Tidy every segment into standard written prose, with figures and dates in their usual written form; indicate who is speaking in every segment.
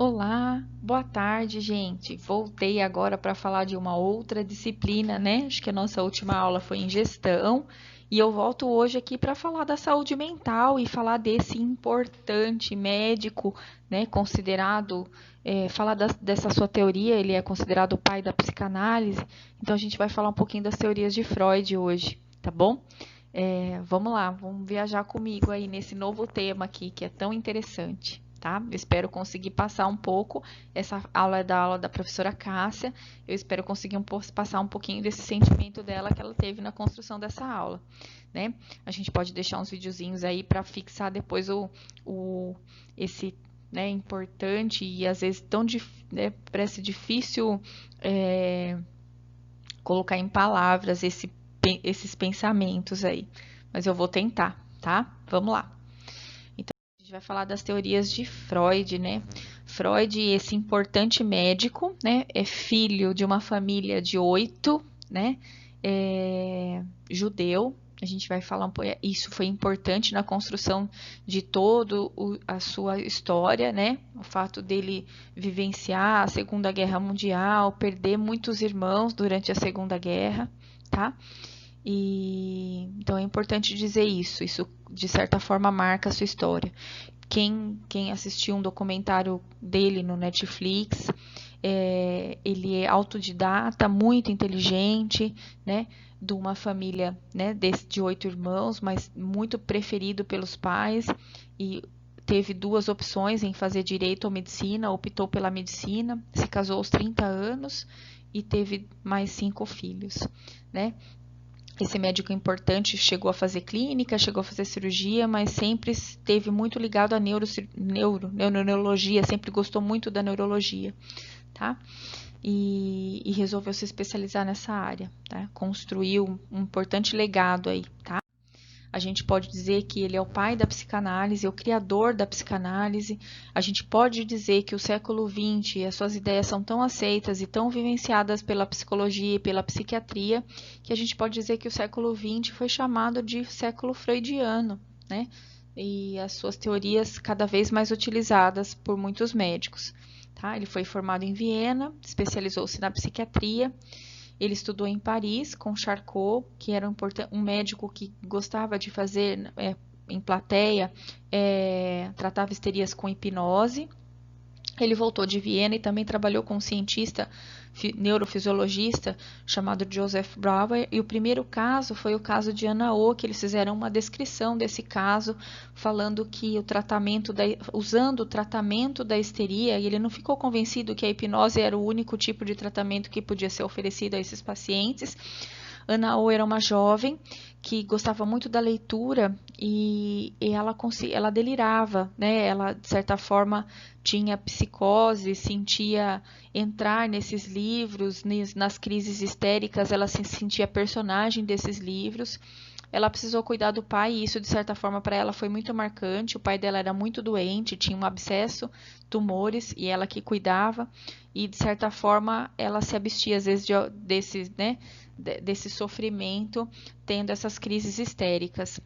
Speaker 1: Olá, boa tarde, gente. Voltei agora para falar de uma outra disciplina, né? Acho que a nossa última aula foi em gestão e eu volto hoje aqui para falar da saúde mental e falar desse importante médico, né? Considerado, falar dessa sua teoria, ele é considerado o pai da psicanálise. Então a gente vai falar um pouquinho das teorias de Freud hoje, tá bom? Vamos lá, vamos viajar comigo aí nesse novo tema aqui que é tão interessante, tá? Eu espero conseguir passar um pouco. Essa aula é da aula da professora Cássia. Eu espero conseguir passar um pouquinho desse sentimento dela que ela teve na construção dessa aula, né? A gente pode deixar uns videozinhos aí para fixar depois esse, né, importante e às vezes tão né, parece difícil colocar em palavras esses pensamentos aí. Mas eu vou tentar, tá? Vamos lá. Então, a gente vai falar das teorias de Freud, né? Freud, esse importante médico, né? É filho de uma família de 8, né? Judeu. A gente vai falar um pouco. Isso foi importante na construção de toda a sua história, né? O fato dele vivenciar a Segunda Guerra Mundial, perder muitos irmãos durante a Segunda Guerra, tá? Então é importante dizer isso. Isso de certa forma marca a sua história. Quem assistiu um documentário dele no Netflix, ele é autodidata, muito inteligente, né? De uma família, né, de 8 irmãos, mas muito preferido pelos pais e teve duas opções em fazer direito ou medicina, optou pela medicina, se casou aos 30 anos e teve mais 5 filhos, né? Esse médico importante chegou a fazer clínica, chegou a fazer cirurgia, mas sempre esteve muito ligado à neurologia, sempre gostou muito da neurologia, tá? E resolveu se especializar nessa área, tá? Construiu um importante legado aí, tá? A gente pode dizer que ele é o pai da psicanálise, é o criador da psicanálise. A gente pode dizer que o século XX e as suas ideias são tão aceitas e tão vivenciadas pela psicologia e pela psiquiatria que a gente pode dizer que o século XX foi chamado de século freudiano, né? E as suas teorias cada vez mais utilizadas por muitos médicos. Tá? Ele foi formado em Viena, especializou-se na psiquiatria. Ele estudou em Paris com Charcot, que era um médico que gostava de fazer em plateia, tratava histerias com hipnose. Ele voltou de Viena e também trabalhou com um cientista neurofisiologista chamado Joseph Brauer, e o primeiro caso foi o caso de Ana O, que eles fizeram uma descrição desse caso, falando que usando o tratamento da histeria, e ele não ficou convencido que a hipnose era o único tipo de tratamento que podia ser oferecido a esses pacientes. Ana O era uma jovem que gostava muito da leitura e ela delirava, né? Ela, de certa forma, tinha psicose, sentia entrar nesses livros, nas crises histéricas, ela se sentia personagem desses livros. Ela precisou cuidar do pai e isso, de certa forma, para ela foi muito marcante. O pai dela era muito doente, tinha um abscesso, tumores, e ela que cuidava. E, de certa forma, ela se abstia, às vezes, desse sofrimento, tendo essas crises histéricas.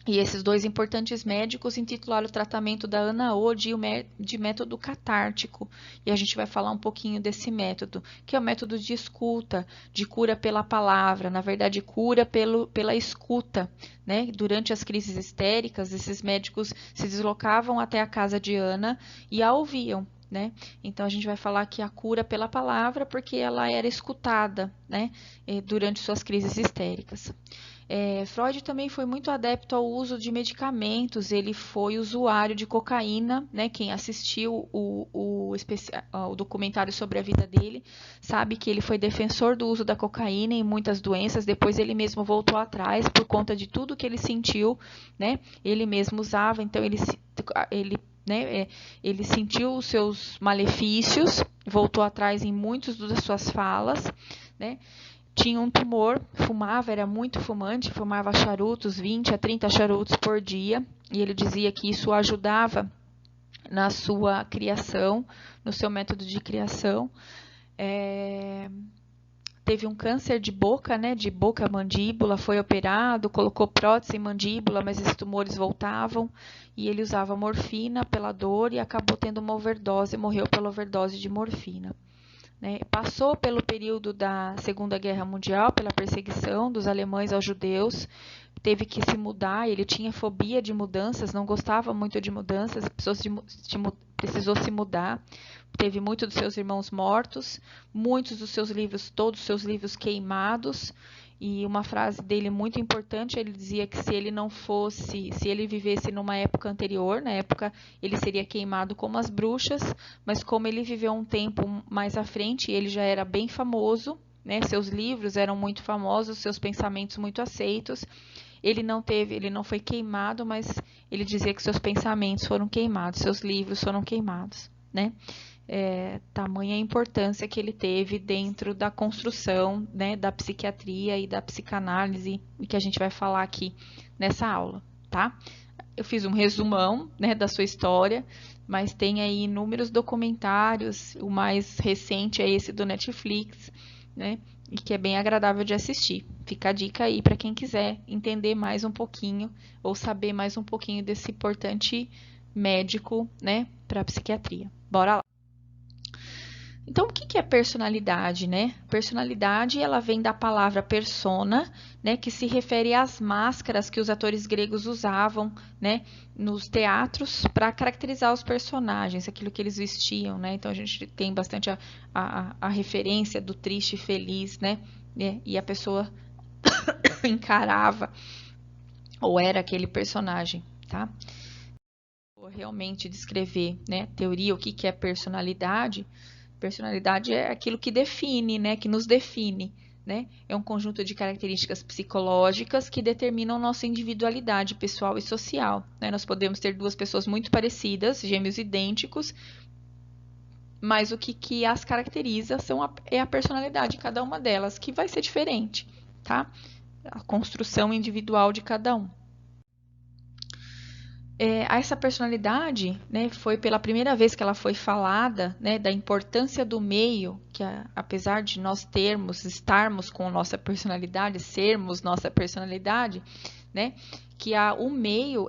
Speaker 1: E esses dois importantes médicos intitularam o tratamento da Ana O de método catártico. E a gente vai falar um pouquinho desse método, que é o método de escuta, de cura pela palavra, na verdade, cura pela escuta. Né? Durante as crises histéricas, esses médicos se deslocavam até a casa de Ana e a ouviam. Né? Então a gente vai falar que a cura pela palavra, porque ela era escutada, né? Durante suas crises histéricas. Freud também foi muito adepto ao uso de medicamentos, ele foi usuário de cocaína, né? Quem assistiu o documentário sobre a vida dele sabe que ele foi defensor do uso da cocaína em muitas doenças, depois ele mesmo voltou atrás por conta de tudo que ele sentiu, né? Ele mesmo usava, então ele sentiu os seus malefícios, voltou atrás em muitas das suas falas, né? Tinha um tumor, fumava, era muito fumante, fumava charutos, 20 a 30 charutos por dia, e ele dizia que isso ajudava na sua criação, no seu método de criação. teve um câncer de boca, né, de boca-mandíbula, foi operado, colocou prótese em mandíbula, mas esses tumores voltavam, e ele usava morfina pela dor e acabou tendo uma overdose, morreu pela overdose de morfina. Né? Passou pelo período da Segunda Guerra Mundial, pela perseguição dos alemães aos judeus, teve que se mudar, ele tinha fobia de mudanças, não gostava muito de mudanças, precisou se mudar, teve muitos dos seus irmãos mortos, muitos dos seus livros, todos os seus livros queimados, e uma frase dele muito importante, ele dizia que se ele vivesse numa época anterior, na época ele seria queimado como as bruxas, mas como ele viveu um tempo mais à frente, ele já era bem famoso, né? Seus livros eram muito famosos, seus pensamentos muito aceitos. Ele não foi queimado, mas ele dizia que seus pensamentos foram queimados, seus livros foram queimados, né? Tamanha a importância que ele teve dentro da construção, né, da psiquiatria e da psicanálise, que a gente vai falar aqui nessa aula, tá? Eu fiz um resumão, né, da sua história, mas tem aí inúmeros documentários, o mais recente é esse do Netflix, né, e que é bem agradável de assistir. Fica a dica aí para quem quiser entender mais um pouquinho ou saber mais um pouquinho desse importante médico, né, para a psiquiatria. Bora lá. Então, o que é personalidade, né? Personalidade, ela vem da palavra persona, né, que se refere às máscaras que os atores gregos usavam, né, nos teatros para caracterizar os personagens, aquilo que eles vestiam, né? Então, a gente tem bastante a referência do triste e feliz, né? E a pessoa encarava ou era aquele personagem, tá? Vou realmente descrever, né, teoria, o que é personalidade. Personalidade é aquilo que define, né, que nos define, né? É um conjunto de características psicológicas que determinam nossa individualidade pessoal e social, né? Nós podemos ter duas pessoas muito parecidas, gêmeos idênticos, mas o que as caracteriza é a personalidade de cada uma delas, que vai ser diferente, tá? A construção individual de cada um. Essa personalidade, né, foi pela primeira vez que ela foi falada, né, da importância do meio, que apesar de nós estarmos com nossa personalidade, sermos nossa personalidade, né, que o meio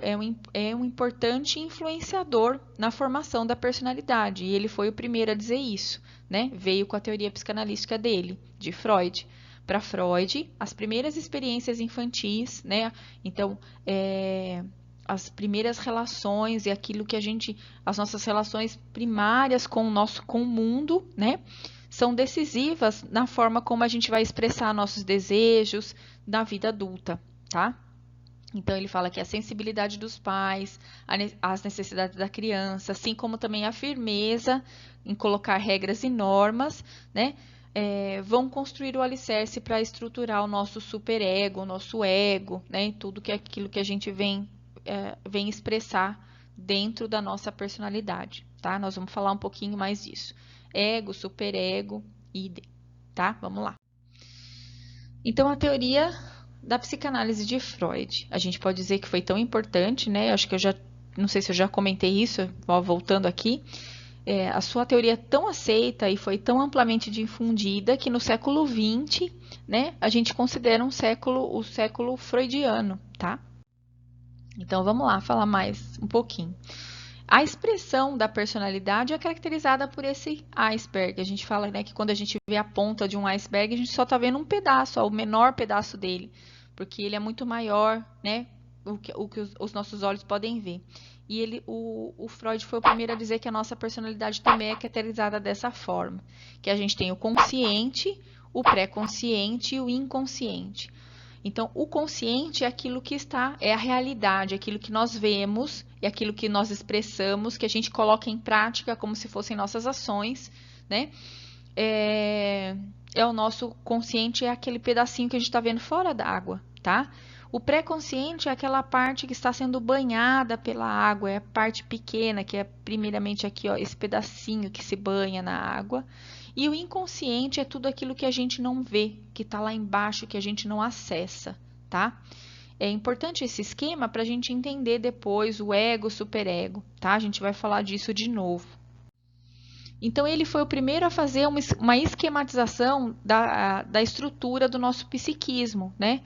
Speaker 1: é um importante influenciador na formação da personalidade, e ele foi o primeiro a dizer isso, né, veio com a teoria psicanalística dele, de Freud. Para Freud, as primeiras experiências infantis, né, então, as primeiras relações e aquilo que as nossas relações primárias com o mundo, né, são decisivas na forma como a gente vai expressar nossos desejos na vida adulta, tá? Então, ele fala que a sensibilidade dos pais, as necessidades da criança, assim como também a firmeza em colocar regras e normas, né, vão construir o alicerce para estruturar o nosso superego, o nosso ego, né, tudo aquilo que a gente vem expressar dentro da nossa personalidade, tá? Nós vamos falar um pouquinho mais disso. Ego, superego, id, tá? Vamos lá. Então, a teoria da psicanálise de Freud, a gente pode dizer que foi tão importante, né? Acho que não sei se eu já comentei isso, voltando aqui. A sua teoria é tão aceita e foi tão amplamente difundida que no século XX, né, a gente considera o século freudiano, tá? Então, vamos lá falar mais um pouquinho. A expressão da personalidade é caracterizada por esse iceberg. A gente fala, né, que quando a gente vê a ponta de um iceberg, a gente só está vendo um pedaço, o menor pedaço dele, porque ele é muito maior, né, o que os nossos olhos podem ver. E o Freud foi o primeiro a dizer que a nossa personalidade também é caracterizada dessa forma, que a gente tem o consciente, o pré-consciente e o inconsciente. Então, o consciente é aquilo que é a realidade, aquilo que nós vemos, e aquilo que nós expressamos, que a gente coloca em prática como se fossem nossas ações, né? O nosso consciente, é aquele pedacinho que a gente está vendo fora da água, tá? O pré-consciente é aquela parte que está sendo banhada pela água, é a parte pequena, que é primeiramente aqui, ó, esse pedacinho que se banha na água. E o inconsciente é tudo aquilo que a gente não vê, que está lá embaixo, que a gente não acessa, tá? É importante esse esquema para a gente entender depois o ego, o superego, tá? A gente vai falar disso de novo. Então, ele foi o primeiro a fazer uma esquematização da estrutura do nosso psiquismo, né?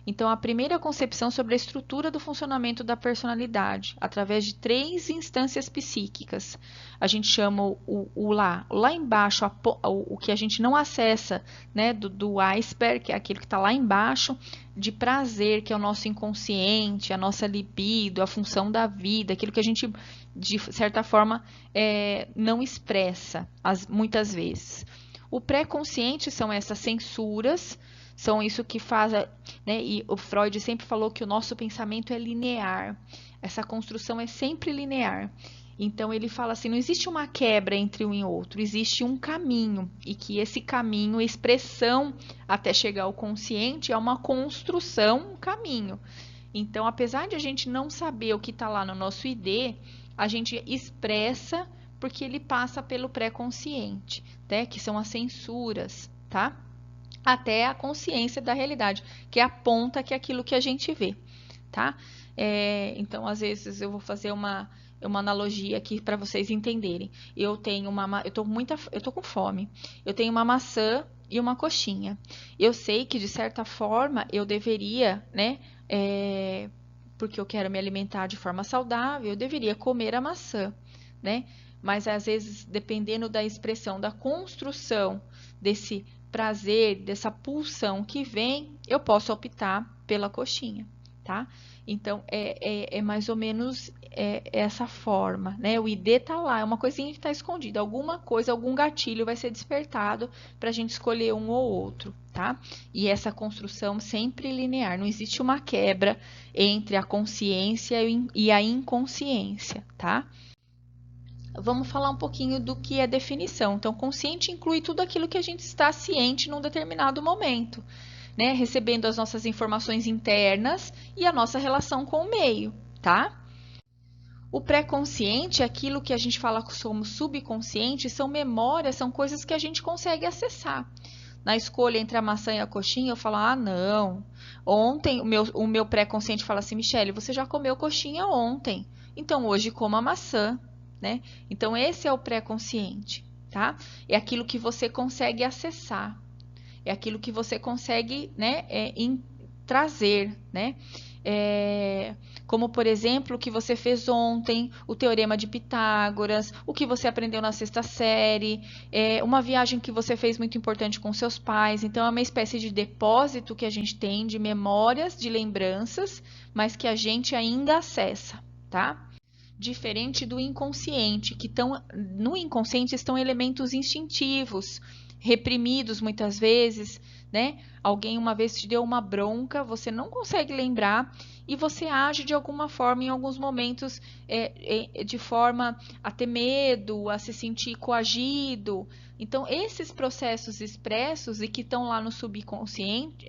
Speaker 1: Então, a primeira concepção sobre a estrutura do funcionamento da personalidade, através de 3 instâncias psíquicas. A gente chama lá embaixo, o que a gente não acessa, né, do iceberg, que é aquilo que está lá embaixo, de prazer, que é o nosso inconsciente, a nossa libido, a função da vida, aquilo que a gente, de certa forma, não expressa, muitas vezes. O pré-consciente são essas censuras, são isso que faz, né? E o Freud sempre falou que o nosso pensamento é linear. Essa construção é sempre linear. Então ele fala assim, não existe uma quebra entre um e outro, existe um caminho, e que esse caminho, a expressão até chegar ao consciente, é uma construção, um caminho. Então, apesar de a gente não saber o que está lá no nosso ID, a gente expressa porque ele passa pelo pré-consciente, né? Que são as censuras, tá? Até a consciência da realidade, que aponta que é aquilo que a gente vê, tá? Então, às vezes, eu vou fazer uma analogia aqui para vocês entenderem. Eu tô com fome. Eu tenho uma maçã e uma coxinha. Eu sei que, de certa forma, eu deveria, né? Porque eu quero me alimentar de forma saudável, eu deveria comer a maçã, né? Mas, às vezes, dependendo da expressão, da construção desse prazer, dessa pulsão que vem, eu posso optar pela coxinha, tá? Então, é mais ou menos essa forma, né? O ID tá lá, é uma coisinha que está escondida. Alguma coisa, algum gatilho vai ser despertado para a gente escolher um ou outro, tá? E essa construção sempre linear, não existe uma quebra entre a consciência e a inconsciência, tá? Vamos falar um pouquinho do que é definição. Então, consciente inclui tudo aquilo que a gente está ciente num determinado momento, né? Recebendo as nossas informações internas e a nossa relação com o meio, tá? O pré-consciente, aquilo que a gente fala que somos subconsciente, são memórias, são coisas que a gente consegue acessar. Na escolha entre a maçã e a coxinha, eu falo, não. Ontem, o meu pré-consciente fala assim, Michele, você já comeu coxinha ontem, então hoje coma maçã. Né? Então, esse é o pré-consciente, tá? É aquilo que você consegue acessar, é aquilo que você consegue, né, trazer, né? Como, por exemplo, o que você fez ontem, o Teorema de Pitágoras, o que você aprendeu na 6ª série, uma viagem que você fez muito importante com seus pais. Então, é uma espécie de depósito que a gente tem de memórias, de lembranças, mas que a gente ainda acessa, tá? Diferente do inconsciente, no inconsciente estão elementos instintivos, reprimidos muitas vezes, né? Alguém uma vez te deu uma bronca, você não consegue lembrar e você age de alguma forma em alguns momentos de forma a ter medo, a se sentir coagido. Então, esses processos expressos e que estão lá no subconsciente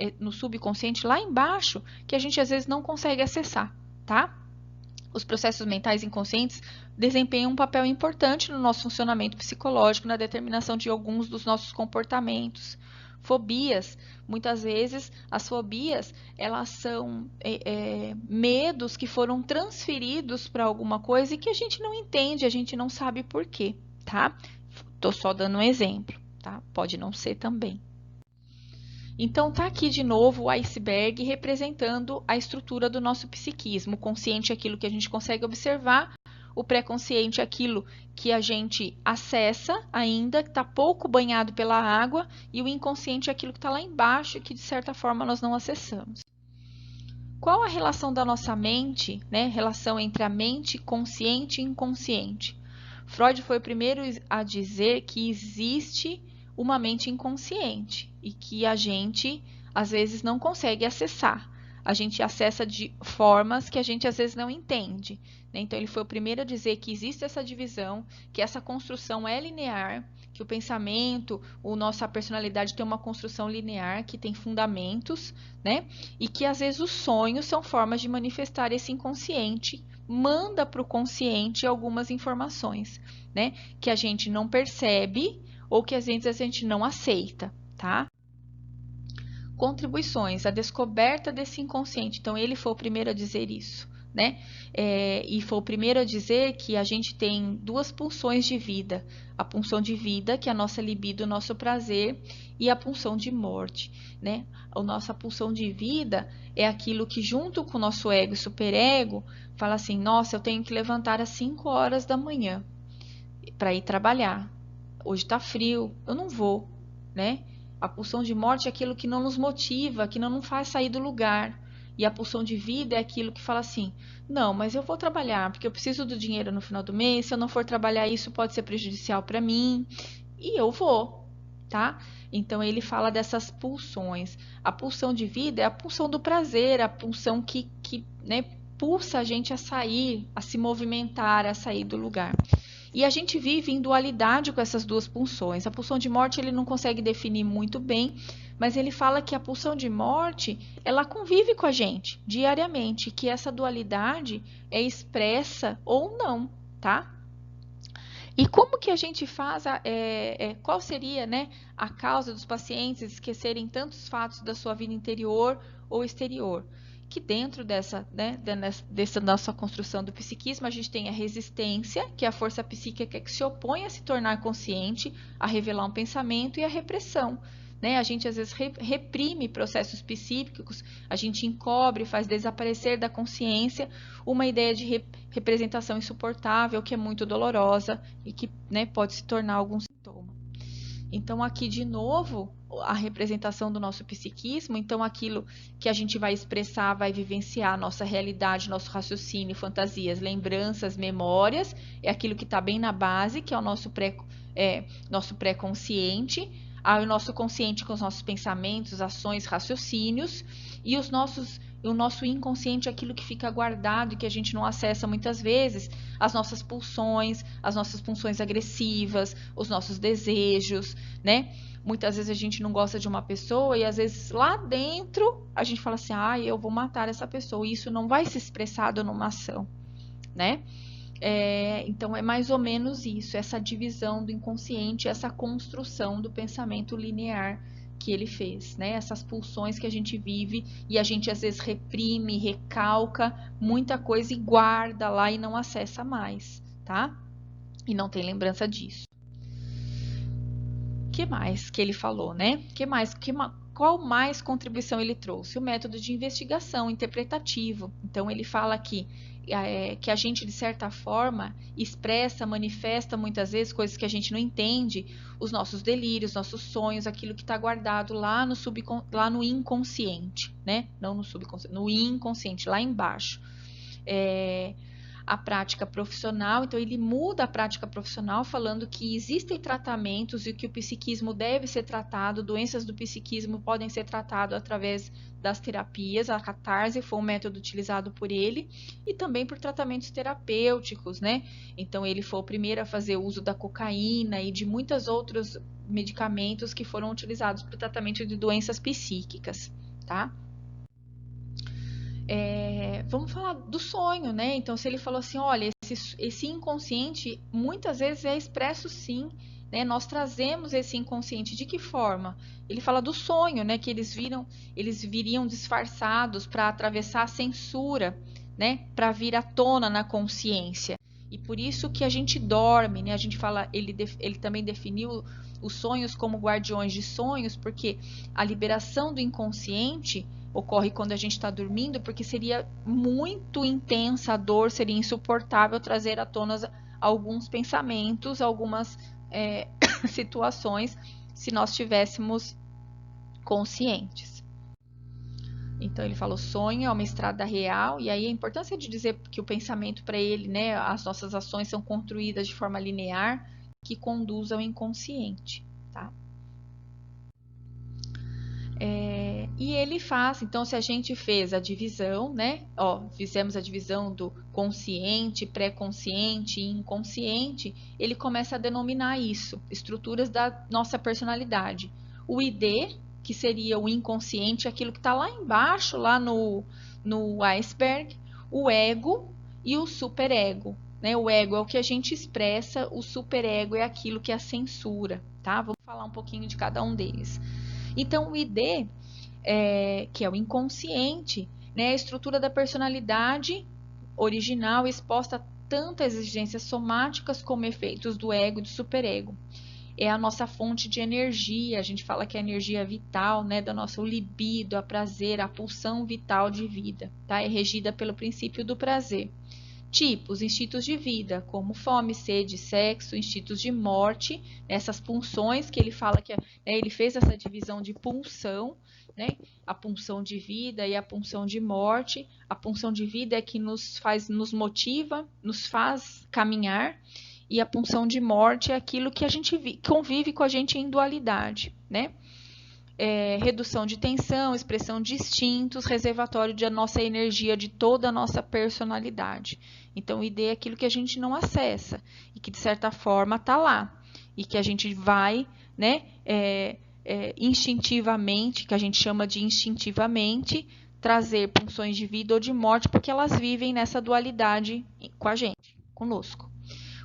Speaker 1: lá embaixo, que a gente às vezes não consegue acessar, tá? Os processos mentais inconscientes desempenham um papel importante no nosso funcionamento psicológico, na determinação de alguns dos nossos comportamentos. Fobias, muitas vezes, as fobias, elas são medos que foram transferidos para alguma coisa e que a gente não entende, a gente não sabe por quê, tá? Tô só dando um exemplo, tá? Pode não ser também. Então, tá aqui de novo o iceberg representando a estrutura do nosso psiquismo. O consciente é aquilo que a gente consegue observar, o pré-consciente é aquilo que a gente acessa ainda, que está pouco banhado pela água, e o inconsciente é aquilo que está lá embaixo, que de certa forma nós não acessamos. Qual a relação da nossa mente, né? Relação entre a mente consciente e inconsciente? Freud foi o primeiro a dizer que existe uma mente inconsciente e que a gente às vezes não consegue acessar. A gente acessa de formas que a gente às vezes não entende, né? Então ele foi o primeiro a dizer que existe essa divisão, que essa construção é linear, que o pensamento, nossa personalidade tem uma construção linear, que tem fundamentos, né? E que às vezes os sonhos são formas de manifestar esse inconsciente, manda para o consciente algumas informações, né? Que a gente não percebe ou que às vezes a gente não aceita, tá? Contribuições, a descoberta desse inconsciente. Então, ele foi o primeiro a dizer isso, né? E foi o primeiro a dizer que a gente tem duas pulsões de vida. A pulsão de vida, que é a nossa libido, o nosso prazer, e a pulsão de morte, né? A nossa pulsão de vida é aquilo que, junto com o nosso ego e superego, fala assim, nossa, eu tenho que levantar às 5 horas da manhã para ir trabalhar. Hoje está frio, eu não vou, né? A pulsão de morte é aquilo que não nos motiva, que não nos faz sair do lugar. E a pulsão de vida é aquilo que fala assim, não, mas eu vou trabalhar, porque eu preciso do dinheiro no final do mês, se eu não for trabalhar, isso pode ser prejudicial para mim, e eu vou, tá? Então ele fala dessas pulsões. A pulsão de vida é a pulsão do prazer, a pulsão que né, pulsa a gente a sair, a se movimentar, a sair do lugar. E a gente vive em dualidade com essas duas pulsões. A pulsão de morte ele não consegue definir muito bem, mas ele fala que a pulsão de morte, ela convive com a gente diariamente, que essa dualidade é expressa ou não, tá? E como que a gente faz, qual seria, né, a causa dos pacientes esquecerem tantos fatos da sua vida interior ou exterior? Que dentro dessa nossa construção do psiquismo, a gente tem a resistência, que é a força psíquica que se opõe a se tornar consciente, a revelar um pensamento, e a repressão. Né? A gente às vezes reprime processos psíquicos, a gente encobre, faz desaparecer da consciência uma ideia de representação insuportável, que é muito dolorosa e que, né, pode se tornar algum sintoma. Então, aqui de novo, a representação do nosso psiquismo, então aquilo que a gente vai expressar, vai vivenciar, nossa realidade, nosso raciocínio, fantasias, lembranças, memórias, é aquilo que está bem na base, que é o nosso pré-consciente, o nosso consciente com os nossos pensamentos, ações, raciocínios, e o nosso inconsciente é aquilo que fica guardado e que a gente não acessa muitas vezes, as nossas pulsões agressivas, os nossos desejos, né? Muitas vezes a gente não gosta de uma pessoa e às vezes lá dentro a gente fala assim, eu vou matar essa pessoa, e isso não vai ser expressado numa ação, né? Então é mais ou menos isso, essa divisão do inconsciente, essa construção do pensamento linear que ele fez, né? Essas pulsões que a gente vive e a gente às vezes reprime, recalca muita coisa e guarda lá e não acessa mais, tá? E não tem lembrança disso. O que mais que ele falou, né? Qual mais contribuição ele trouxe? O método de investigação interpretativo. Então ele fala aqui que a gente, de certa forma, expressa, manifesta muitas vezes coisas que a gente não entende, os nossos delírios, nossos sonhos, aquilo que está guardado lá no inconsciente, né? Não no subconsciente, no inconsciente, lá embaixo. A prática profissional, então ele muda a prática profissional falando que existem tratamentos e que o psiquismo deve ser tratado, doenças do psiquismo podem ser tratadas através das terapias, a catarse foi um método utilizado por ele, e também por tratamentos terapêuticos, né? Então ele foi o primeiro a fazer uso da cocaína e de muitos outros medicamentos que foram utilizados para o tratamento de doenças psíquicas, tá? Vamos falar do sonho, né? Então, se ele falou assim, olha, esse inconsciente muitas vezes é expresso sim, né? Nós trazemos esse inconsciente de que forma? Ele fala do sonho, né? Que eles viriam disfarçados para atravessar a censura, né? Para vir à tona na consciência. E por isso que a gente dorme, né? A gente fala, ele também definiu os sonhos como guardiões de sonhos, porque a liberação do inconsciente ocorre quando a gente está dormindo, porque seria muito intensa a dor, seria insuportável trazer à tona alguns pensamentos, algumas situações, se nós estivéssemos conscientes. Então ele falou, sonho é uma estrada real, e aí a importância de dizer que o pensamento para ele, né, as nossas ações são construídas de forma linear, que conduz ao inconsciente, tá? E ele faz, então se a gente fez a divisão, né, fizemos a divisão do consciente, pré-consciente e inconsciente, ele começa a denominar isso, estruturas da nossa personalidade. O ID, que seria o inconsciente, aquilo que está lá embaixo, lá no iceberg, o ego e o superego. Né? O ego é o que a gente expressa, o superego é aquilo que é a censura, tá? Vamos falar um pouquinho de cada um deles. Então, o ID, que é o inconsciente, né, a estrutura da personalidade original exposta a tantas exigências somáticas como efeitos do ego e do superego. É a nossa fonte de energia, a gente fala que é a energia vital, né, da nossa libido, a prazer, a pulsão vital de vida, tá? É regida pelo princípio do prazer. Tipos, instintos de vida, como fome, sede, sexo, instintos de morte, essas pulsões que ele fala que ele fez essa divisão de pulsão, né? A pulsão de vida e a pulsão de morte. A pulsão de vida é que nos motiva, nos faz caminhar, e a pulsão de morte é aquilo que a gente convive com a gente em dualidade, né? Redução de tensão, expressão de instintos, reservatório da nossa energia, de toda a nossa personalidade. Então, o ID é aquilo que a gente não acessa e que, de certa forma, está lá. E que a gente vai, né, instintivamente, que a gente chama de instintivamente, trazer pulsões de vida ou de morte, porque elas vivem nessa dualidade com a gente, conosco.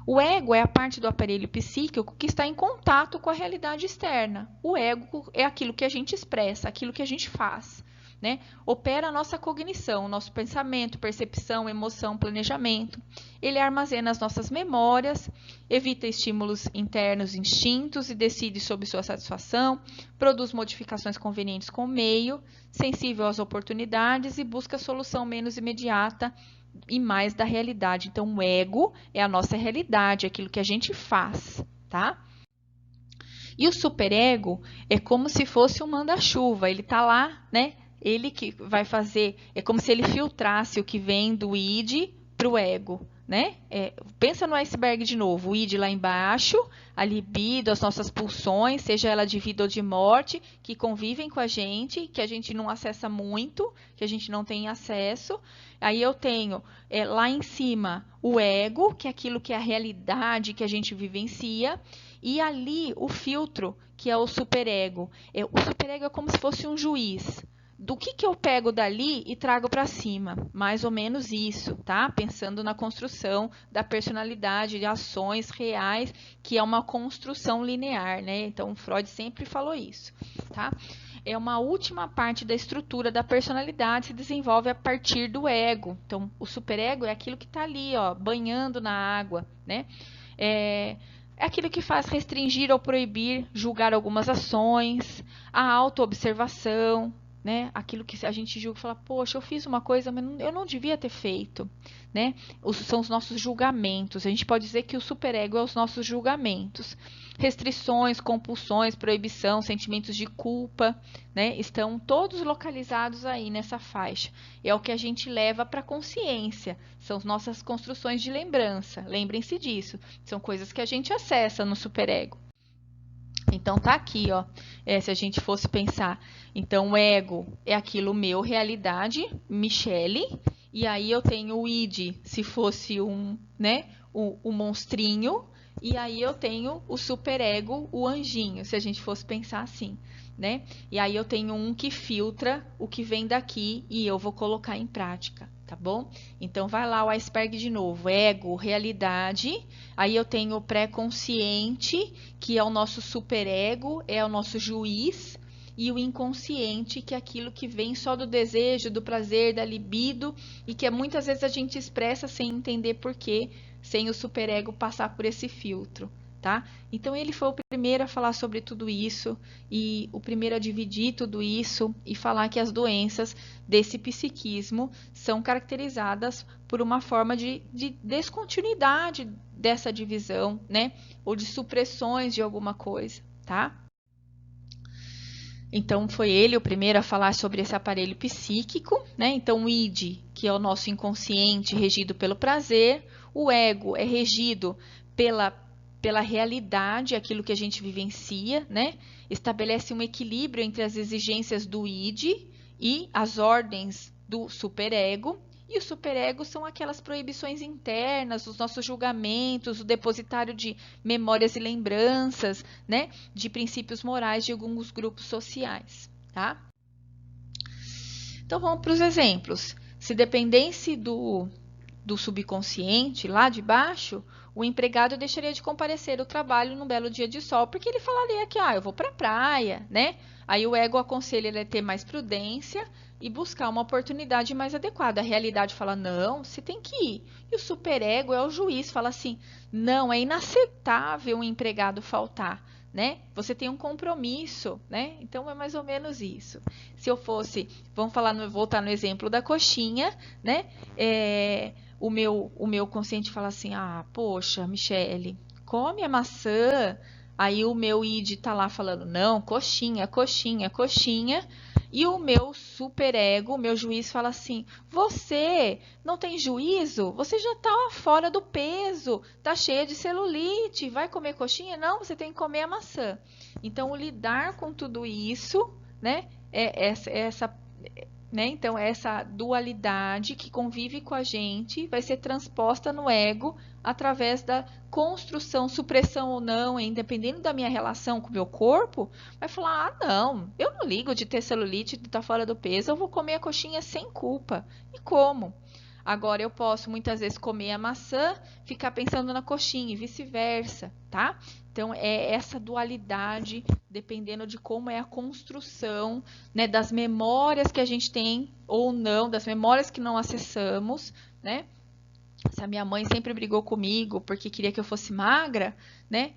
Speaker 1: O ego é a parte do aparelho psíquico que está em contato com a realidade externa. O ego é aquilo que a gente expressa, aquilo que a gente faz, né? Opera a nossa cognição, nosso pensamento, percepção, emoção, planejamento. Ele armazena as nossas memórias, evita estímulos internos, instintos e decide sobre sua satisfação, produz modificações convenientes com o meio, sensível às oportunidades e busca solução menos imediata e mais da realidade. Então, o ego é a nossa realidade, aquilo que a gente faz, tá? E o superego é como se fosse um manda-chuva, ele tá lá, né? Ele que vai fazer, é como se ele filtrasse o que vem do id para o ego, né? Pensa no iceberg de novo, o id lá embaixo, a libido, as nossas pulsões, seja ela de vida ou de morte, que convivem com a gente, que a gente não acessa muito, que a gente não tem acesso. Aí eu tenho lá em cima o ego, que é aquilo que é a realidade que a gente vivencia, e ali o filtro, que é o superego. O superego é como se fosse um juiz. Do que eu pego dali e trago para cima? Mais ou menos isso, tá? Pensando na construção da personalidade, de ações reais, que é uma construção linear, né? Então, Freud sempre falou isso, tá? É uma última parte da estrutura da personalidade, se desenvolve a partir do ego. Então, o superego é aquilo que está ali, ó, banhando na água, né? É aquilo que faz restringir ou proibir, julgar algumas ações, a autoobservação, né? Aquilo que a gente julga e fala, poxa, eu fiz uma coisa, mas eu não devia ter feito, né? São os nossos julgamentos. A gente pode dizer que o superego é os nossos julgamentos. Restrições, compulsões, proibição, sentimentos de culpa, né? Estão todos localizados aí nessa faixa. É o que a gente leva para a consciência. São as nossas construções de lembrança. Lembrem-se disso. São coisas que a gente acessa no superego. Então, tá aqui, ó. Se a gente fosse pensar, então, o ego é aquilo meu, realidade, Michele, e aí eu tenho o id, se fosse né, o monstrinho, e aí eu tenho o superego, o anjinho, se a gente fosse pensar assim, né? E aí eu tenho um que filtra o que vem daqui e eu vou colocar em prática, tá bom? Então, vai lá o iceberg de novo, ego, realidade, aí eu tenho o pré-consciente, que é o nosso superego, é o nosso juiz, e o inconsciente, que é aquilo que vem só do desejo, do prazer, da libido, e que muitas vezes a gente expressa sem entender por quê, sem o superego passar por esse filtro, tá? Então, ele foi o primeiro a falar sobre tudo isso, e o primeiro a dividir tudo isso, e falar que as doenças desse psiquismo são caracterizadas por uma forma de descontinuidade dessa divisão, né? Ou de supressões de alguma coisa, tá? Então, foi ele o primeiro a falar sobre esse aparelho psíquico, né? Então, o id, que é o nosso inconsciente, regido pelo prazer. O ego é regido pela realidade, aquilo que a gente vivencia, né? Estabelece um equilíbrio entre as exigências do id e as ordens do superego. E o superego são aquelas proibições internas, os nossos julgamentos, o depositário de memórias e lembranças, né, de princípios morais de alguns grupos sociais, tá? Então, vamos para os exemplos. Se dependesse do subconsciente, lá de baixo, O empregado deixaria de comparecer ao trabalho num belo dia de sol, porque ele falaria que, eu vou para a praia, né? Aí o ego aconselha ele a ter mais prudência e buscar uma oportunidade mais adequada. A realidade fala, não, você tem que ir. E o superego é o juiz, fala assim, não, é inaceitável um empregado faltar, né? Você tem um compromisso, né? Então é mais ou menos isso. Se eu fosse, vamos voltar no exemplo da coxinha, né? O meu consciente fala assim, poxa, Michele, come a maçã. Aí o meu id tá lá falando, não, coxinha, coxinha, coxinha. E o meu superego, o meu juiz fala assim, você não tem juízo? Você já tá fora do peso, tá cheia de celulite, vai comer coxinha? Não, você tem que comer a maçã. Então, o lidar com tudo isso, né, então, essa dualidade que convive com a gente vai ser transposta no ego através da construção, supressão ou não, dependendo da minha relação com o meu corpo, vai falar, não, eu não ligo de ter celulite, de estar fora do peso, eu vou comer a coxinha sem culpa. E como? Agora, eu posso muitas vezes comer a maçã, ficar pensando na coxinha e vice-versa, tá? Então, é essa dualidade, dependendo de como é a construção, né, das memórias que a gente tem ou não, das memórias que não acessamos, né? Se a minha mãe sempre brigou comigo porque queria que eu fosse magra, né?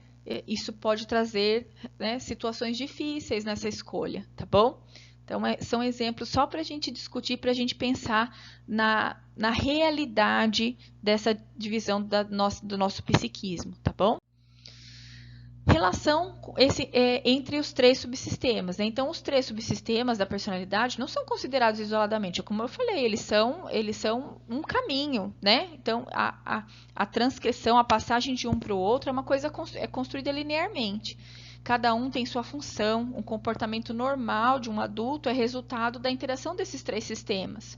Speaker 1: Isso pode trazer, né, situações difíceis nessa escolha, tá bom? Então, são exemplos só para a gente discutir, para a gente pensar na realidade dessa divisão do nosso psiquismo, tá bom? Relação entre os três subsistemas, né? Então, os três subsistemas da personalidade não são considerados isoladamente, como eu falei, eles são um caminho, né? Então, a transcrição, a passagem de um para o outro é uma coisa construída linearmente. Cada um tem sua função, um comportamento normal de um adulto é resultado da interação desses três sistemas.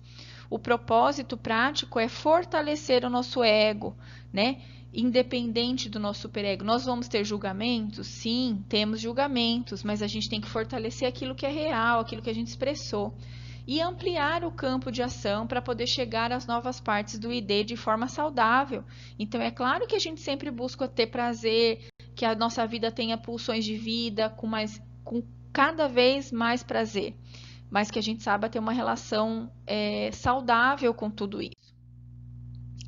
Speaker 1: O propósito prático é fortalecer o nosso ego, né? Independente do nosso superego. Nós vamos ter julgamentos? Sim, temos julgamentos, mas a gente tem que fortalecer aquilo que é real, aquilo que a gente expressou. E ampliar o campo de ação para poder chegar às novas partes do ID de forma saudável. Então, é claro que a gente sempre busca ter prazer, que a nossa vida tenha pulsões de vida com cada vez mais prazer, mas que a gente saiba ter uma relação saudável com tudo isso.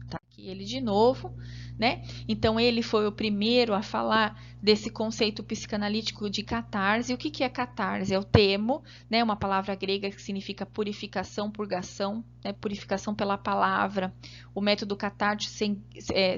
Speaker 1: Tá aqui ele de novo, né? Então, ele foi o primeiro a falar desse conceito psicanalítico de catarse. O que é catarse? É o termo, né? Uma palavra grega que significa purificação, purgação, né? Purificação pela palavra. O método catártico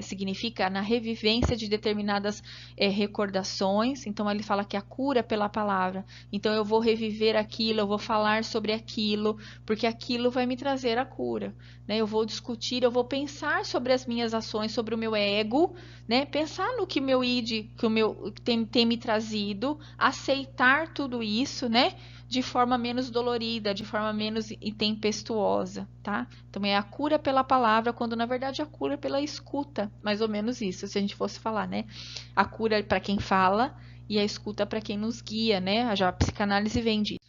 Speaker 1: significa na revivência de determinadas recordações. Então, ele fala que a cura pela palavra. Então, eu vou reviver aquilo, eu vou falar sobre aquilo, porque aquilo vai me trazer a cura, né? Eu vou discutir, eu vou pensar sobre as minhas ações, sobre o meu ego, né? Pensar no que o meu id, que o meu tem me trazido, aceitar tudo isso, né? De forma menos dolorida, de forma menos intempestuosa, tá? Então, é a cura pela palavra, quando na verdade a cura é pela escuta, mais ou menos isso, se a gente fosse falar, né? A cura é para quem fala e a escuta para quem nos guia, né? Já a psicanálise vem disso.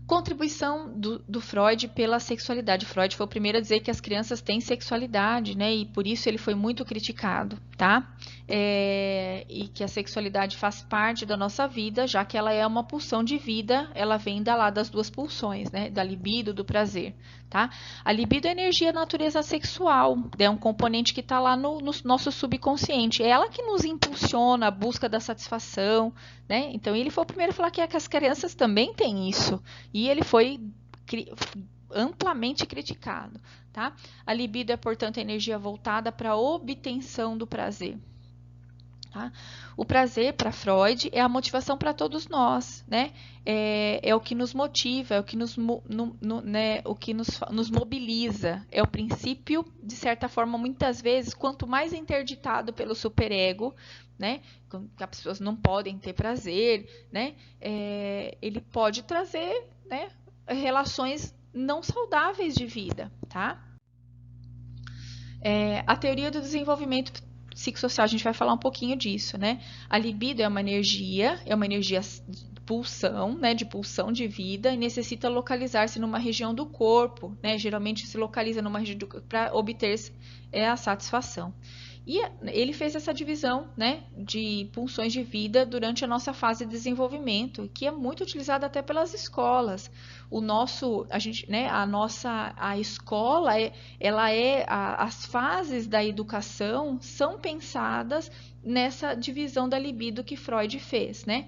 Speaker 1: Contribuição do Freud pela sexualidade. Freud foi o primeiro a dizer que as crianças têm sexualidade, né? E por isso ele foi muito criticado, tá? E que a sexualidade faz parte da nossa vida, já que ela é uma pulsão de vida, ela vem lá das duas pulsões, né? Da libido, do prazer, tá? A libido é energia natureza sexual, é um componente que está lá no nosso subconsciente. É ela que nos impulsiona a busca da satisfação, né? Então, ele foi o primeiro a falar que as crianças também têm isso. E ele foi amplamente criticado, tá? A libido é, portanto, a energia voltada para a obtenção do prazer. Tá? O prazer, para Freud, é a motivação para todos nós, né? É o que nos motiva, é o que nos mobiliza. É o princípio, de certa forma, muitas vezes, quanto mais interditado pelo superego, né? Que as pessoas não podem ter prazer, né? Ele pode trazer, né, relações não saudáveis de vida, tá? A teoria do desenvolvimento psicossocial, a gente vai falar um pouquinho disso, né? A libido é uma energia pulsão, né, de pulsão de vida, e necessita localizar-se numa região do corpo, né, geralmente se localiza numa região para obter a satisfação. E ele fez essa divisão, né, de pulsões de vida durante a nossa fase de desenvolvimento, que é muito utilizada até pelas escolas. A escola, as fases da educação são pensadas nessa divisão da libido que Freud fez, né?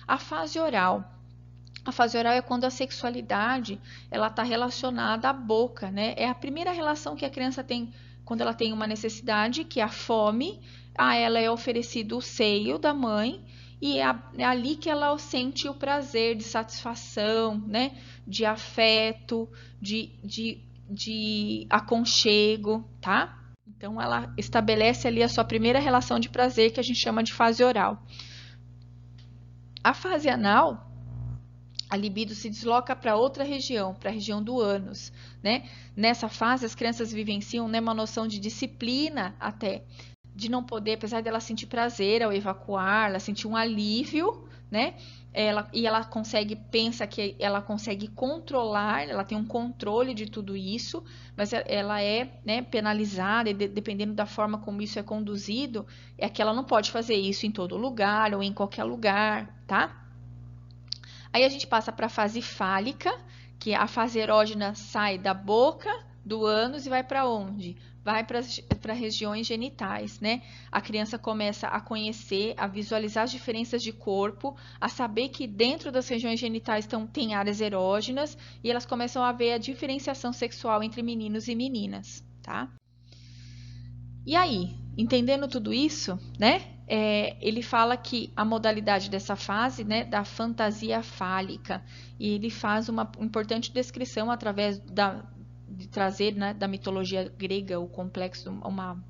Speaker 1: A fase oral. A fase oral é quando a sexualidade ela está relacionada à boca, né? É a primeira relação que a criança tem quando ela tem uma necessidade, que é a fome. A ela é oferecido o seio da mãe e é ali que ela sente o prazer de satisfação, né? De afeto, de aconchego, tá? Então ela estabelece ali a sua primeira relação de prazer, que a gente chama de fase oral. A fase anal, a libido se desloca para outra região, para a região do ânus, né? Nessa fase, as crianças vivenciam, né, uma noção de disciplina até, de não poder, apesar dela sentir prazer ao evacuar, ela sentir um alívio, né? Ela pensa que ela consegue controlar, ela tem um controle de tudo isso, mas ela é, né, penalizada, e dependendo da forma como isso é conduzido, é que ela não pode fazer isso em todo lugar ou em qualquer lugar, tá? Aí a gente passa para a fase fálica, que a fase erógena sai da boca, do ânus e vai para onde? Vai para regiões genitais, né? A criança começa a conhecer, a visualizar as diferenças de corpo, a saber que dentro das regiões genitais tem áreas erógenas e elas começam a ver a diferenciação sexual entre meninos e meninas, tá? E aí, entendendo tudo isso, né? Ele fala que a modalidade dessa fase, né, da fantasia fálica, e ele faz uma importante descrição através de trazer, né, da mitologia grega o complexo, uma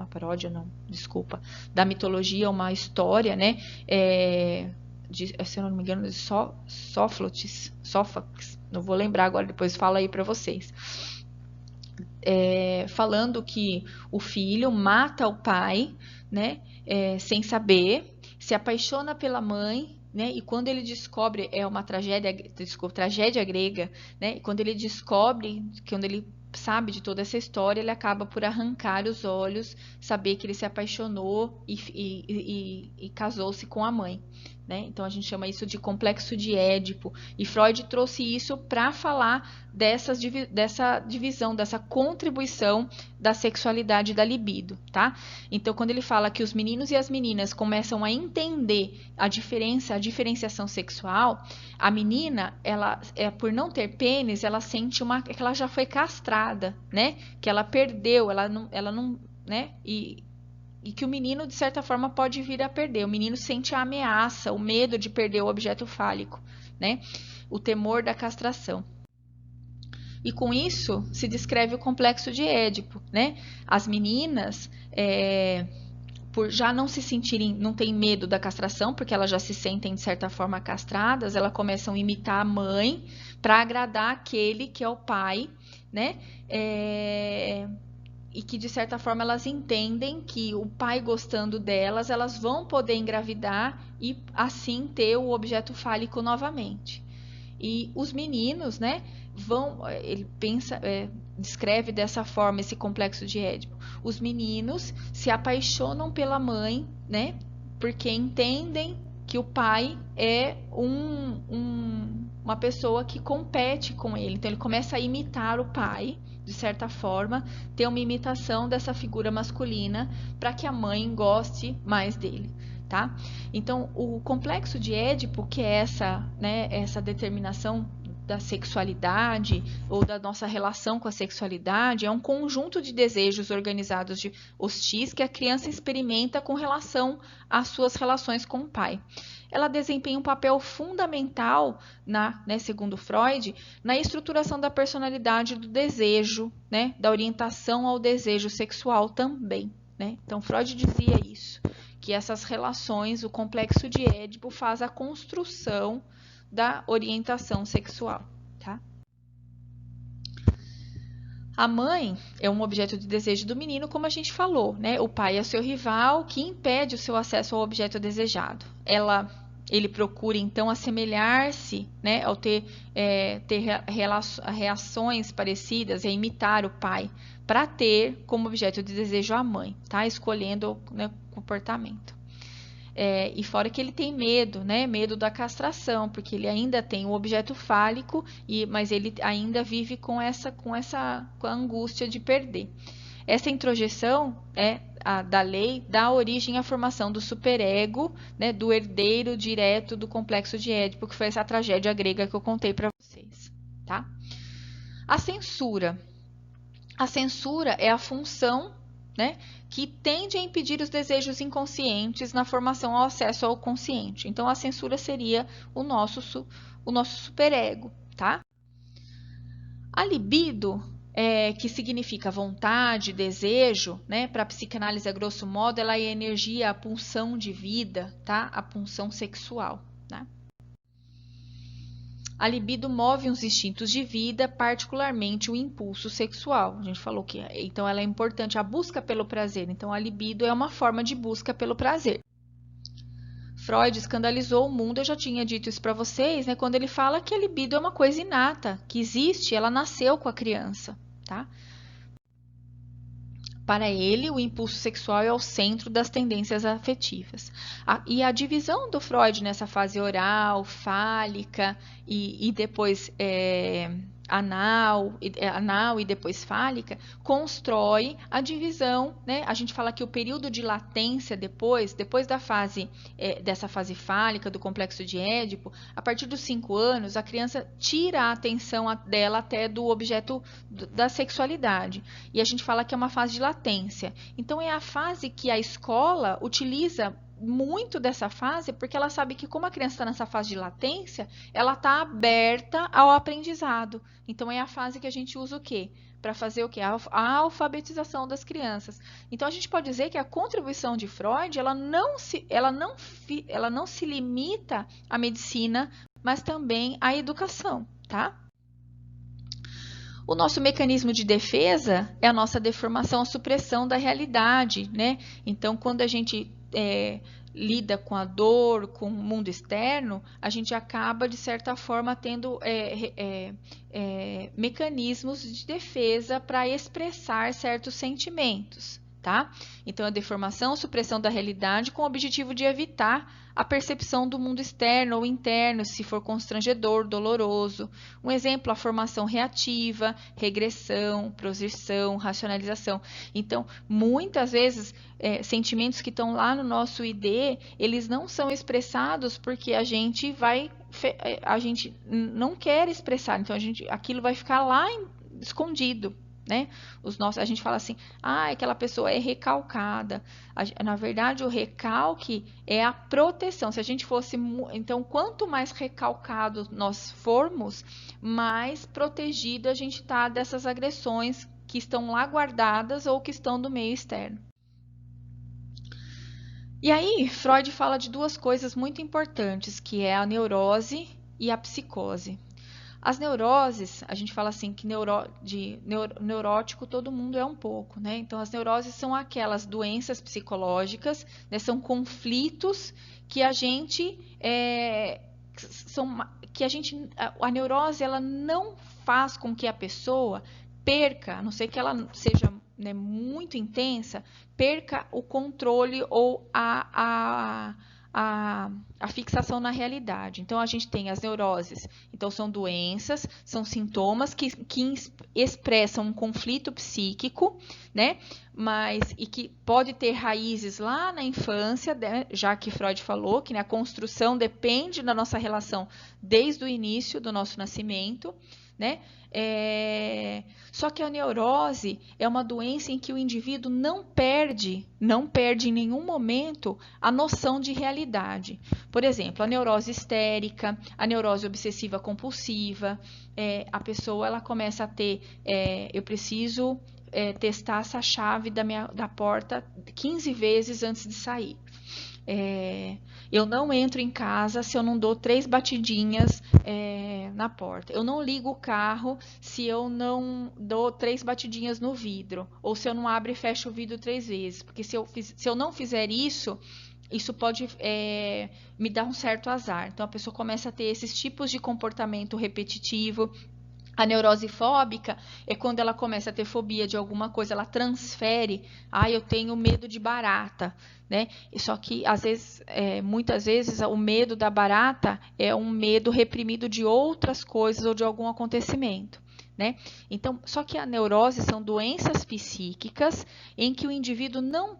Speaker 1: paródia, não, desculpa, da mitologia, uma história, né, se eu não me engano, de Sófocles, não vou lembrar agora, depois falo aí para vocês. Falando que o filho mata o pai, né, sem saber, se apaixona pela mãe, né, e quando ele descobre, é uma tragédia grega, né, e quando ele descobre, quando ele sabe de toda essa história, ele acaba por arrancar os olhos, saber que ele se apaixonou e casou-se com a mãe. Né? Então a gente chama isso de complexo de Édipo, e Freud trouxe isso para falar dessa divisão, dessa contribuição da sexualidade e da libido, tá? Então quando ele fala que os meninos e as meninas começam a entender a diferenciação sexual, a menina, ela por não ter pênis, ela sente que ela já foi castrada, né? Que ela perdeu, ela não, né? E que o menino, de certa forma, pode vir a perder. O menino sente a ameaça, o medo de perder o objeto fálico, né? O temor da castração. E com isso se descreve o complexo de Édipo, né? As meninas, por já não se sentirem, não tem medo da castração, porque elas já se sentem, de certa forma, castradas, elas começam a imitar a mãe para agradar aquele que é o pai, né? E que, de certa forma, elas entendem que o pai gostando delas, elas vão poder engravidar e, assim, ter o objeto fálico novamente. E os meninos, né, ele descreve dessa forma esse complexo de Édipo. Os meninos se apaixonam pela mãe, né, porque entendem que o pai é uma pessoa que compete com ele. Então, ele começa a imitar o pai, de certa forma, ter uma imitação dessa figura masculina para que a mãe goste mais dele, tá? Então, o complexo de Édipo, que é essa determinação da sexualidade ou da nossa relação com a sexualidade, é um conjunto de desejos organizados de hostis que a criança experimenta com relação às suas relações com o pai. Ela desempenha um papel fundamental, segundo Freud, na estruturação da personalidade do desejo, né, da orientação ao desejo sexual também. Né? Então, Freud dizia isso, que essas relações, o complexo de Édipo, faz a construção da orientação sexual. Tá? A mãe é um objeto de desejo do menino, como a gente falou, né? O pai é seu rival que impede o seu acesso ao objeto desejado. Ela ele procura então assemelhar-se, né, ao ter reações parecidas e imitar o pai, para ter como objeto de desejo a mãe, tá? Escolhendo, né, o comportamento. E fora que ele tem medo, né? Medo da castração, porque ele ainda tem o objeto fálico, mas ele ainda vive com a angústia de perder. Essa introjeção da lei dá origem à formação do superego, né, do herdeiro direto do complexo de Édipo, que foi essa tragédia grega que eu contei para vocês, tá? A censura. A censura é a função, né, que tende a impedir os desejos inconscientes na formação ao acesso ao consciente. Então, a censura seria o nosso superego, tá? A libido, que significa vontade, desejo, né? Para a psicanálise, a grosso modo, ela é a energia, a pulsão de vida, tá? A pulsão sexual, né? A libido move os instintos de vida, particularmente o impulso sexual. A gente falou que então ela é importante, a busca pelo prazer. Então a libido é uma forma de busca pelo prazer. Freud escandalizou o mundo, eu já tinha dito isso para vocês, né, quando ele fala que a libido é uma coisa inata, que existe, ela nasceu com a criança, tá? Para ele, o impulso sexual é o centro das tendências afetivas. E a divisão do Freud nessa fase oral, fálica e depois anal e depois fálica, constrói a divisão, né? A gente fala que o período de latência depois da fase, dessa fase fálica, do complexo de Édipo, a partir dos 5 anos, a criança tira a atenção dela até do objeto da sexualidade. E a gente fala que é uma fase de latência. Então, é a fase que a escola utiliza muito dessa fase, porque ela sabe que como a criança está nessa fase de latência, ela está aberta ao aprendizado. Então, é a fase que a gente usa o quê? Para fazer o quê? A alfabetização das crianças. Então, a gente pode dizer que a contribuição de Freud, ela não se limita à medicina, mas também à educação, tá? O nosso mecanismo de defesa é a nossa deformação, a supressão da realidade, né? Então, quando a gente lida com a dor, com o mundo externo, a gente acaba, de certa forma, tendo mecanismos de defesa para expressar certos sentimentos, tá? Então, a deformação, supressão da realidade com o objetivo de evitar a percepção do mundo externo ou interno, se for constrangedor, doloroso. Um exemplo, a formação reativa, regressão, projeção, racionalização. Então, muitas vezes, sentimentos que estão lá no nosso ID, eles não são expressados porque a gente não quer expressar. Então, aquilo vai ficar lá escondido. Né? A gente fala assim, aquela pessoa é recalcada. Na verdade, o recalque é a proteção. Se a gente fosse, então, quanto mais recalcado nós formos, mais protegido a gente está dessas agressões que estão lá guardadas ou que estão do meio externo. E aí, Freud fala de duas coisas muito importantes, que é a neurose e a psicose. As neuroses, a gente fala assim que neurótico todo mundo é um pouco, né? Então, as neuroses são aquelas doenças psicológicas, né? São conflitos que a neurose, ela não faz com que a pessoa perca, a não ser que ela seja, né, muito intensa, perca o controle ou a fixação na realidade. Então, a gente tem as neuroses. Então, são doenças, são sintomas que expressam um conflito psíquico, né? E que pode ter raízes lá na infância, né? Já que Freud falou que, né, a construção depende da nossa relação desde o início do nosso nascimento, né? Só que a neurose é uma doença em que o indivíduo não perde em nenhum momento a noção de realidade. Por exemplo, a neurose histérica, a neurose obsessiva compulsiva, a pessoa ela começa a ter, eu preciso testar essa chave da porta 15 vezes antes de sair. Eu não entro em casa se eu não dou 3 batidinhas na porta. Eu não ligo o carro se eu não dou 3 batidinhas no vidro. Ou se eu não abro e fecho o vidro 3 vezes. Porque se eu não fizer isso, isso pode me dar um certo azar. Então, a pessoa começa a ter esses tipos de comportamento repetitivo. A neurose fóbica é quando ela começa a ter fobia de alguma coisa, ela transfere, eu tenho medo de barata, né? Só que, às vezes, muitas vezes, o medo da barata é um medo reprimido de outras coisas ou de algum acontecimento, né? Então, só que a neurose são doenças psíquicas em que o indivíduo não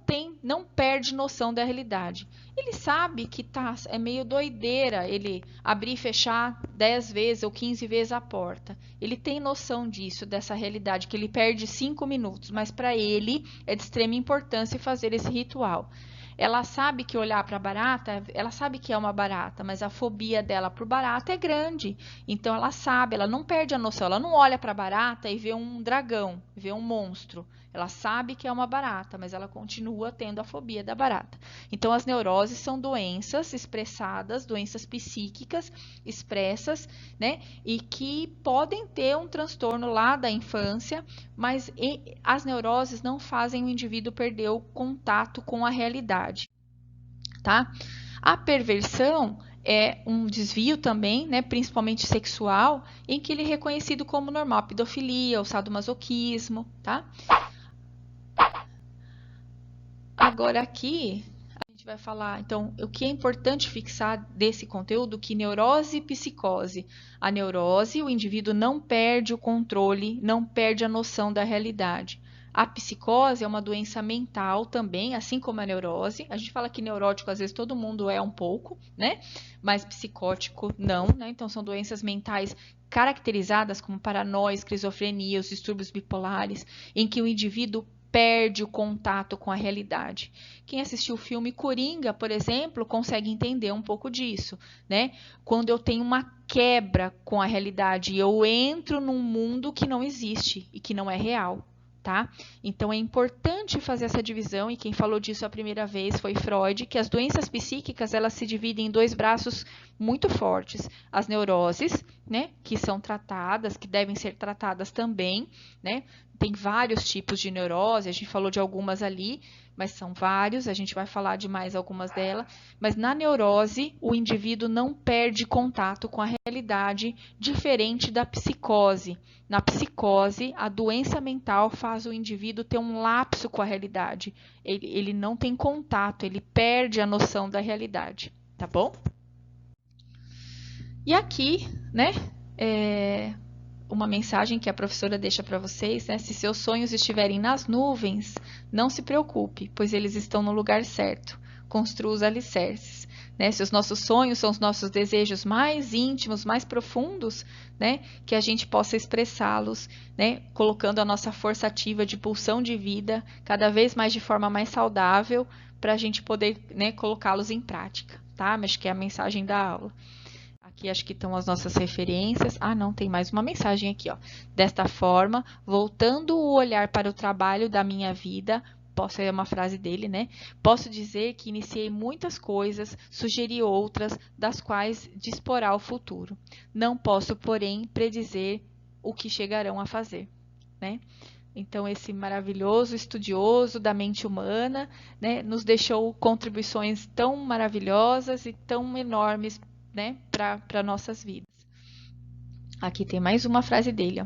Speaker 1: perde noção da realidade. Ele sabe que é meio doideira ele abrir e fechar 10 vezes ou 15 vezes a porta. Ele tem noção disso, dessa realidade, que ele perde 5 minutos, mas para ele é de extrema importância fazer esse ritual. Ela sabe que olhar para a barata, ela sabe que é uma barata, mas a fobia dela por barata é grande. Então ela sabe, ela não perde a noção, ela não olha para a barata e vê um dragão, vê um monstro. Ela sabe que é uma barata, mas ela continua tendo a fobia da barata. Então as neuroses são doenças expressadas, doenças psíquicas expressas, né? E que podem ter um transtorno lá da infância, mas as neuroses não fazem o indivíduo perder o contato com a realidade, tá? A perversão é um desvio também, né, principalmente sexual, em que ele é reconhecido como normal, a pedofilia, o sadomasoquismo, tá? Agora aqui a gente vai falar, então, o que é importante fixar desse conteúdo, que neurose e psicose. A neurose, o indivíduo não perde o controle, não perde a noção da realidade. A psicose é uma doença mental também, assim como a neurose. A gente fala que neurótico, às vezes, todo mundo é um pouco, né? Mas psicótico, não, né? Então, são doenças mentais caracterizadas como paranoia, esquizofrenia, os distúrbios bipolares, em que o indivíduo perde o contato com a realidade. Quem assistiu o filme Coringa, por exemplo, consegue entender um pouco disso, né? Quando eu tenho uma quebra com a realidade, eu entro num mundo que não existe e que não é real, tá? Então é importante fazer essa divisão, e quem falou disso a primeira vez foi Freud, que as doenças psíquicas, elas se dividem em dois braços muito fortes: as neuroses, né, que são tratadas, que devem ser tratadas também, né? Tem vários tipos de neurose, a gente falou de algumas ali, mas são vários, a gente vai falar de mais algumas delas. Mas na neurose, o indivíduo não perde contato com a realidade, diferente da psicose. Na psicose, a doença mental faz o indivíduo ter um lapso com a realidade. Ele não tem contato, ele perde a noção da realidade, tá bom? E aqui, né, uma mensagem que a professora deixa para vocês, né? Se seus sonhos estiverem nas nuvens, não se preocupe, pois eles estão no lugar certo. Construa os alicerces, né? Se os nossos sonhos são os nossos desejos mais íntimos, mais profundos, né? Que a gente possa expressá-los, né? Colocando a nossa força ativa de pulsão de vida cada vez mais de forma mais saudável, para a gente poder, né, colocá-los em prática, tá? Mas que é a mensagem da aula. Aqui acho que estão as nossas referências. Não, tem mais uma mensagem aqui, ó. Desta forma, voltando o olhar para o trabalho da minha vida, é uma frase dele, né? Posso dizer que iniciei muitas coisas, sugeri outras, das quais disporá o futuro. Não posso, porém, predizer o que chegarão a fazer, né? Então, esse maravilhoso estudioso da mente humana, né, nos deixou contribuições tão maravilhosas e tão enormes, né, para nossas vidas. Aqui tem mais uma frase dele, ó.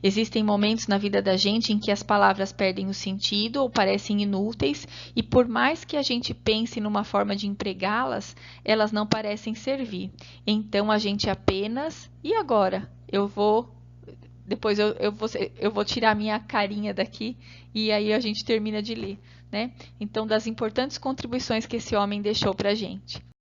Speaker 1: Existem momentos na vida da gente em que as palavras perdem o sentido ou parecem inúteis, e por mais que a gente pense numa forma de empregá-las, elas não parecem servir. Então a gente apenas... E agora? Depois eu vou tirar minha carinha daqui e aí a gente termina de ler, né? Então, das importantes contribuições que esse homem deixou para a gente.